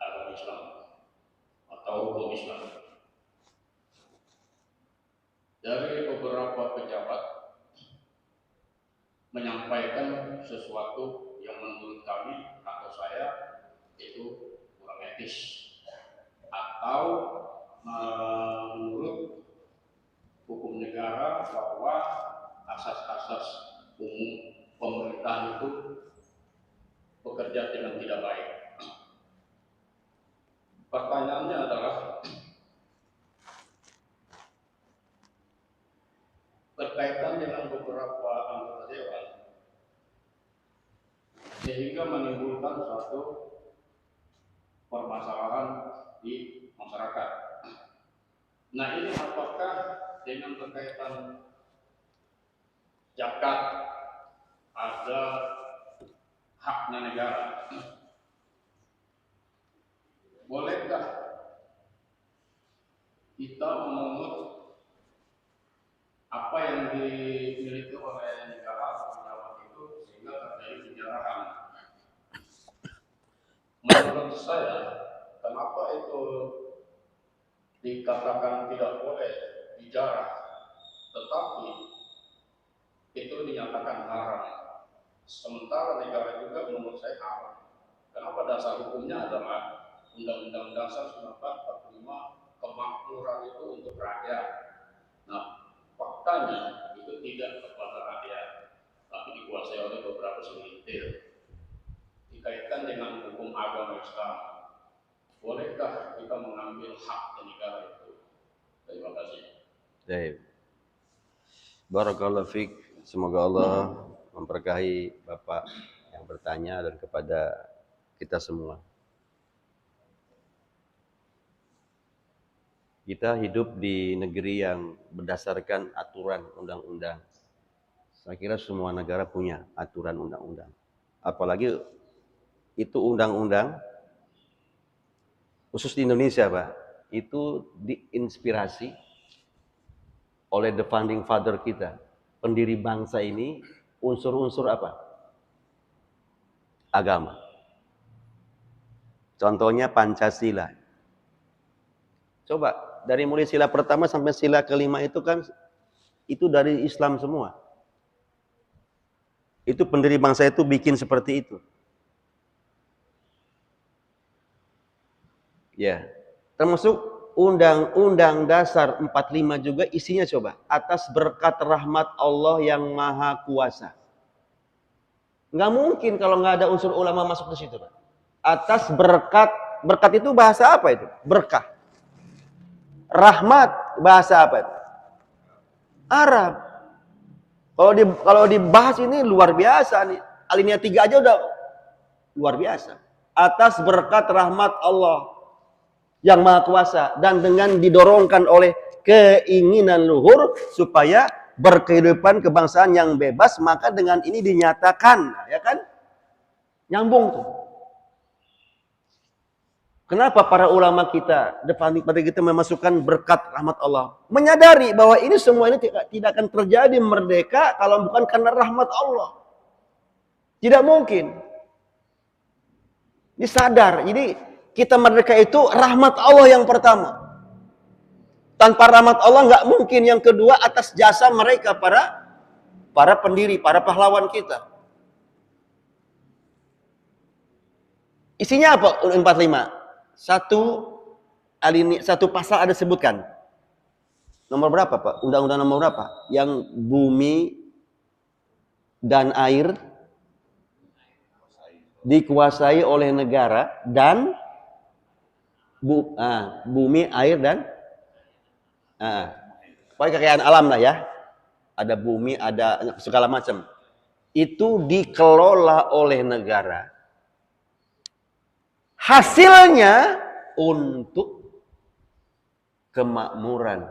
Speaker 2: agama Islam atau hukum Islam. Dari beberapa pejabat menyampaikan sesuatu yang menurut kami atau saya itu kurang etis atau menurut hukum negara bahwa asas-asas umum pemerintahan itu bekerja dengan tidak baik. Pertanyaannya adalah berkaitan dengan beberapa anggota dewan sehingga menimbulkan suatu permasalahan di masyarakat. Nah, ini apakah dengan berkaitan zakat ada haknya negara? Bolehkah kita memungut apa yang dimiliki oleh negara atau pejabat itu sehingga terjadi penjarahan. Menurut saya, kenapa itu dikatakan tidak boleh dijarah, tetapi itu dinyatakan haram. Sementara negara juga menurut saya haram. Kenapa? Dasar hukumnya adalah Undang-Undang Dasar 1945, kemakmuran itu untuk rakyat. Nah, faktanya itu tidak kepada rakyat, tapi dikuasai oleh beberapa segelintir. Dikaitkan dengan hukum agama Islam, bolehkah kita mengambil hak negara itu? Terima kasih.
Speaker 1: Baik. Barakallahu fiik. Semoga Allah memberkahi Bapak yang bertanya dan kepada kita semua. Kita hidup di negeri yang berdasarkan aturan undang-undang. Saya kira semua negara punya aturan undang-undang. Apalagi itu undang-undang khusus di Indonesia, Pak. Itu diinspirasi oleh the founding father kita. Pendiri bangsa ini unsur-unsur apa? Agama. Contohnya Pancasila. Coba dari mulai sila pertama sampai sila kelima itu kan itu dari Islam semua. Itu pendiri bangsa itu bikin seperti itu. Ya, termasuk Undang-Undang Dasar 45 juga isinya coba atas berkat rahmat Allah yang Maha Kuasa. Nggak mungkin kalau nggak ada unsur ulama masuk di situ, Pak. Atas berkat itu bahasa apa itu? Berkah. Rahmat bahasa apa itu? Arab. Kalau dibahas ini luar biasa nih. Alinea 3 aja udah luar biasa. Atas berkat rahmat Allah yang Maha Kuasa dan dengan didorongkan oleh keinginan luhur supaya berkehidupan kebangsaan yang bebas, maka dengan ini dinyatakan, ya kan? Nyambung tuh. Kenapa para ulama kita, depan kita memasukkan berkat rahmat Allah? Menyadari bahwa ini semua ini tidak akan terjadi merdeka kalau bukan karena rahmat Allah. Tidak mungkin. Ini sadar. Jadi kita merdeka itu rahmat Allah yang pertama. Tanpa rahmat Allah nggak mungkin. Yang kedua atas jasa mereka para pendiri, para pahlawan kita. Isinya apa? 45. Satu pasal ada sebutkan. Nomor berapa, Pak? Undang-undang nomor berapa? Yang bumi dan air dikuasai oleh negara dan bumi, air dan pokoknya kekayaan alam lah ya. Ada bumi, ada segala macam. Itu dikelola oleh negara. Hasilnya untuk kemakmuran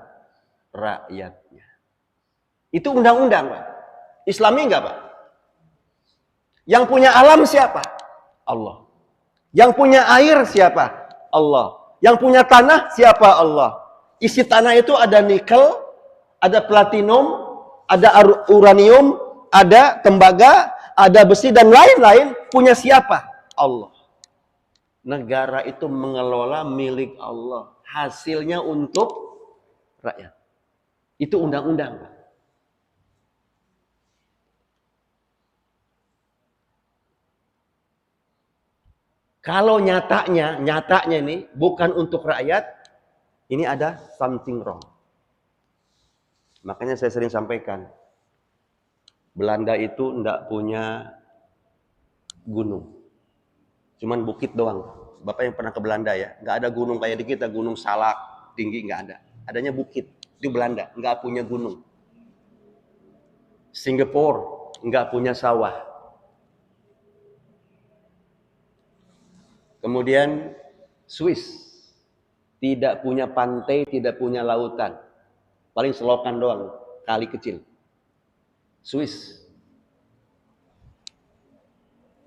Speaker 1: rakyatnya. Itu undang-undang, Pak. Islami enggak, Pak? Yang punya alam siapa? Allah. Yang punya air siapa? Allah. Yang punya tanah siapa? Allah. Isi tanah itu ada nikel, ada platinum, ada uranium, ada tembaga, ada besi dan lain-lain. Punya siapa? Allah. Negara itu mengelola milik Allah. Hasilnya untuk rakyat. Itu undang-undang, Pak. Kalau nyatanya ini bukan untuk rakyat, ini ada something wrong. Makanya saya sering sampaikan, Belanda itu enggak punya gunung. Cuman bukit doang. Bapak yang pernah ke Belanda ya, enggak ada gunung kayak di kita, gunung Salak tinggi enggak ada. Adanya bukit. Itu Belanda, enggak punya gunung. Singapura enggak punya sawah. Kemudian Swiss tidak punya pantai, tidak punya lautan. Paling selokan doang, kali kecil. Swiss.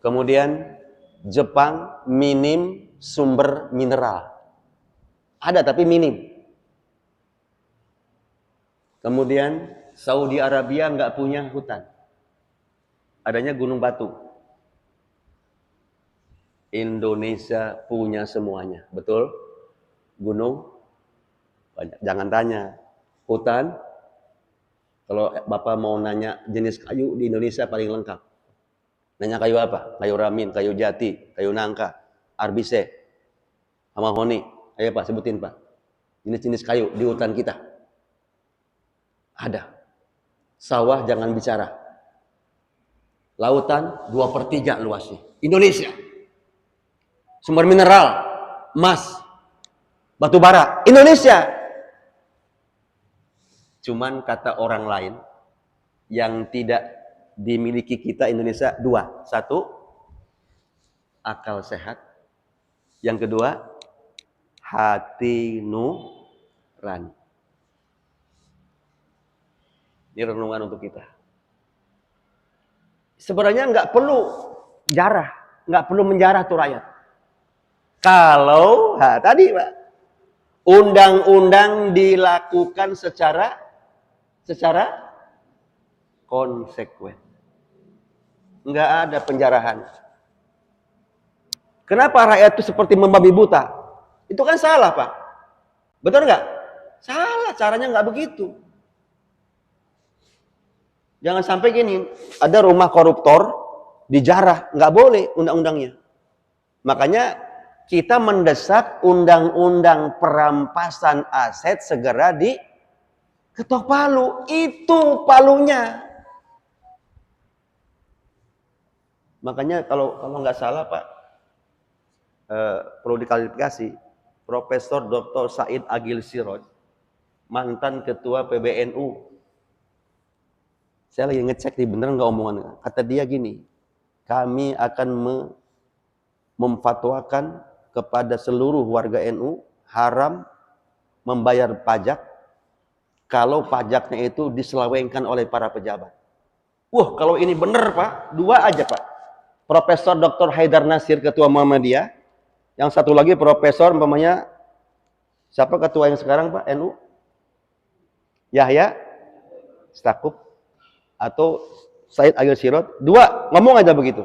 Speaker 1: Kemudian Jepang minim sumber mineral. Ada tapi minim. Kemudian Saudi Arabia nggak punya hutan. Adanya gunung batu. Indonesia punya semuanya. Betul? Gunung banyak. Jangan tanya. Hutan, kalau Bapak mau nanya jenis kayu di Indonesia paling lengkap. Nanya kayu apa? Kayu ramin, kayu jati, kayu nangka, arbise, mahoni. Ayo Pak, sebutin Pak. Jenis-jenis kayu di hutan kita. Ada. Sawah jangan bicara. Lautan 2/3 luasnya. Indonesia. Sumber mineral, emas, batu bara, Indonesia. Cuman kata orang lain yang tidak dimiliki kita Indonesia 2. 1, akal sehat. Yang kedua, hati nurani. Ini renungan untuk kita. Sebenarnya nggak perlu jarah, nggak perlu menjarah tuh rakyat. Kalau tadi Pak, undang-undang dilakukan secara konsekuen. Nggak ada penjarahan. Kenapa rakyat itu seperti membabi buta? Itu kan salah Pak. Betul nggak? Salah, caranya nggak begitu. Jangan sampai gini, ada rumah koruptor dijarah, nggak boleh undang-undangnya. Makanya kita mendesak undang-undang perampasan aset segera diketok palu. Itu palunya. Makanya kalau nggak salah Pak, perlu diklarifikasi, Profesor Dr. Said Agil Siroj, mantan ketua PBNU. Saya lagi ngecek nih bener nggak omongannya. Kata dia gini, kami akan memfatwakan kepada seluruh warga NU haram membayar pajak kalau pajaknya itu diselewengkan oleh para pejabat. Wah, kalau ini bener Pak, 2 aja Pak. Profesor Dr. Haidar Nasir, ketua Muhammadiyah. Yang satu lagi profesor, umpamanya siapa ketua yang sekarang Pak NU? Yahya Stakuf atau Said Agil Siroj. 2 ngomong aja begitu.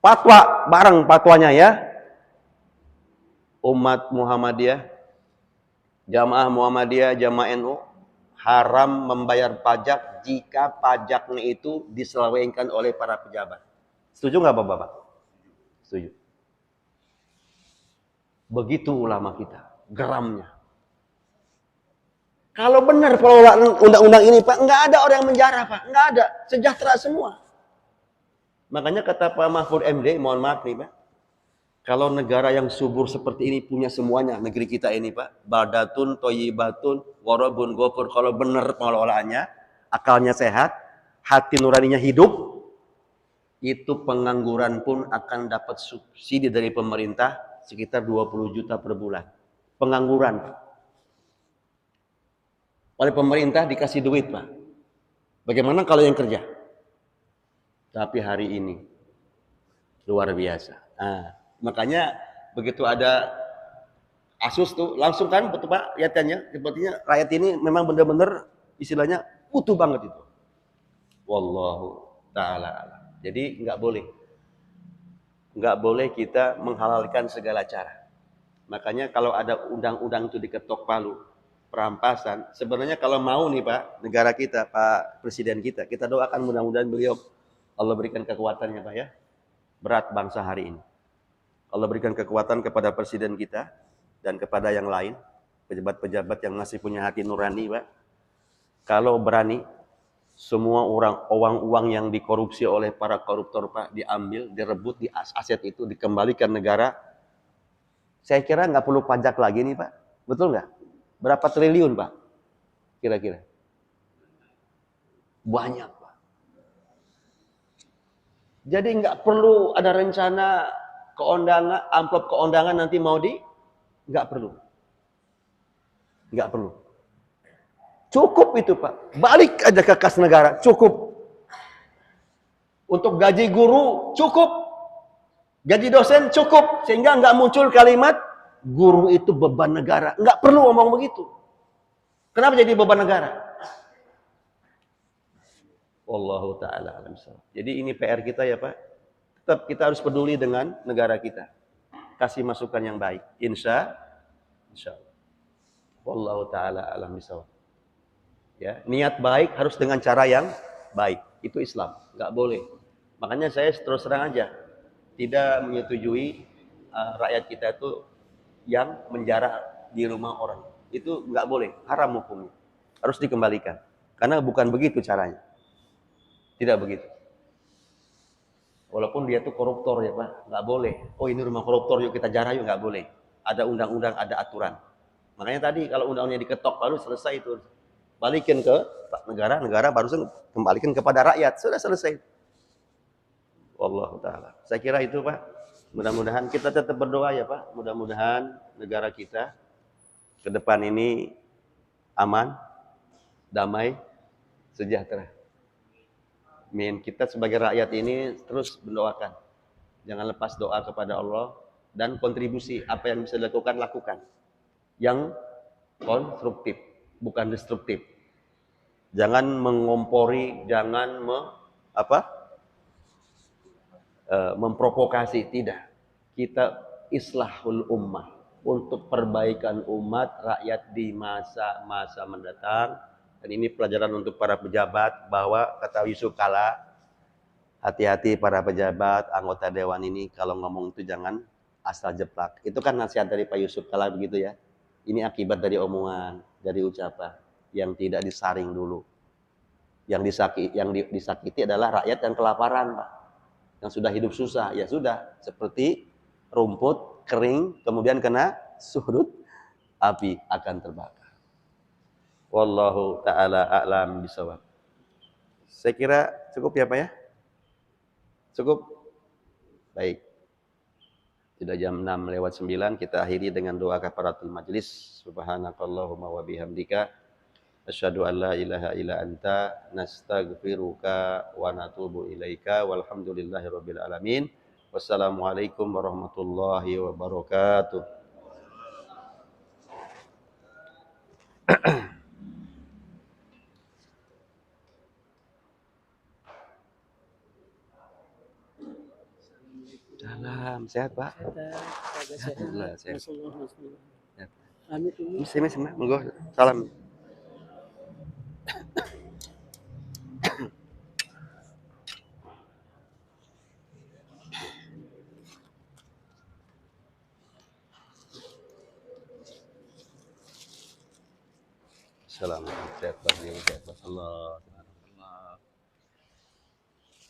Speaker 1: Fatwa bareng fatwanya ya. Umat Muhammadiyah, jamaah Muhammadiyah, jamaah NU haram membayar pajak jika pajaknya itu diselewengkan oleh para pejabat. Setuju nggak Bapak-Bapak? Setuju. Begitu ulama kita, geramnya. Kalau benar pengelolaan undang-undang ini Pak, nggak ada orang yang menjarah Pak, nggak ada, sejahtera semua. Makanya kata Pak Mahfud MD, mohon maaf nih Pak, kalau negara yang subur seperti ini punya semuanya, negeri kita ini Pak, baldatun, toyibatun, warabun, gofur, kalau benar pengelolaannya, akalnya sehat, hati nuraninya hidup, itu pengangguran pun akan dapat subsidi dari pemerintah sekitar 20 juta per bulan. Pengangguran Pak. Oleh pemerintah dikasih duit Pak. Bagaimana kalau yang kerja? Tapi hari ini luar biasa. Nah, makanya begitu ada Asus tuh langsung kan betul Pak lihatannya sepertinya rakyat ini memang benar-benar istilahnya utuh banget itu. Wallahu taala. Jadi nggak boleh kita menghalalkan segala cara. Makanya kalau ada undang-undang itu diketok palu, perampasan, sebenarnya kalau mau nih Pak, negara kita, Pak Presiden kita doakan mudah-mudahan beliau Allah berikan kekuatannya Pak ya. Berat bangsa hari ini. Allah berikan kekuatan kepada Presiden kita dan kepada yang lain, pejabat-pejabat yang masih punya hati nurani Pak. Kalau berani, semua uang yang dikorupsi oleh para koruptor Pak diambil, direbut, di aset itu dikembalikan negara. Saya kira nggak perlu pajak lagi nih Pak. Betul nggak? Berapa triliun Pak? Kira-kira? Banyak Pak. Jadi nggak perlu ada rencana keundangan, amplop keundangan nanti mau nggak perlu. Nggak perlu. Cukup itu Pak. Balik aja ke kas negara, cukup. Untuk gaji guru, cukup. Gaji dosen, cukup. Sehingga nggak muncul kalimat, guru itu beban negara. Nggak perlu ngomong begitu. Kenapa jadi beban negara? Wallahu ta'ala alam. Jadi ini PR kita ya Pak. Tetap kita harus peduli dengan negara kita. Kasih masukan yang baik. Insya Allah. Wallahu ta'ala alam bisawab. Ya, niat baik harus dengan cara yang baik. Itu Islam. Nggak boleh. Makanya saya terus terang aja. Tidak menyetujui rakyat kita itu yang menjara di rumah orang. Itu nggak boleh, haram hukumnya. Harus dikembalikan. Karena bukan begitu caranya. Tidak begitu. Walaupun dia tuh koruptor ya Pak, nggak boleh. Oh ini rumah koruptor, yuk kita jarah yuk, nggak boleh. Ada undang-undang, ada aturan. Makanya tadi kalau undang-undangnya diketok, lalu selesai itu. Balikin ke negara, negara barusan kembalikan kepada rakyat. Sudah selesai. Wallahu ta'ala. Saya kira itu Pak. Mudah-mudahan kita tetap berdoa ya Pak. Mudah-mudahan negara kita ke depan ini aman, damai, sejahtera. Amin. Kita sebagai rakyat ini terus mendoakan. Jangan lepas doa kepada Allah dan kontribusi apa yang bisa dilakukan, lakukan. Yang konstruktif, bukan destruktif. Jangan mengompori, jangan memprovokasi, tidak. Kita islahul ummah untuk perbaikan umat rakyat di masa-masa mendatang. Dan ini pelajaran untuk para pejabat bahwa kata Yusuf Kala, hati-hati para pejabat, anggota dewan ini kalau ngomong itu jangan asal jeplak. Itu kan nasihat dari Pak Yusuf Kala begitu ya. Ini akibat dari omongan, dari ucapan yang tidak disaring dulu. Yang disakiti adalah rakyat yang kelaparan, Pak. Yang sudah hidup susah, ya sudah seperti rumput kering kemudian kena surut api akan terbakar. Wallahu ta'ala a'lam bisawab. Saya kira cukup ya Pak ya? Cukup? Baik. Sudah jam 6:09, kita akhiri dengan doa kafaratul majlis. Subhanakallahumma wa bihamdika asyhadu an la ilaha illa anta nastaghfiruka wa natubu ilaika walhamdulillahirabbil alamin. Wassalamualaikum warahmatullahi wabarakatuh. Salam, sehat Pak? Alhamdulillah, sehat. Mis, monggo. Salam. Assalamualaikum, sehat Pak. Sehat Pak. Allah.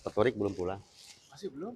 Speaker 1: Pak Torik belum pulang?
Speaker 3: Masih belum?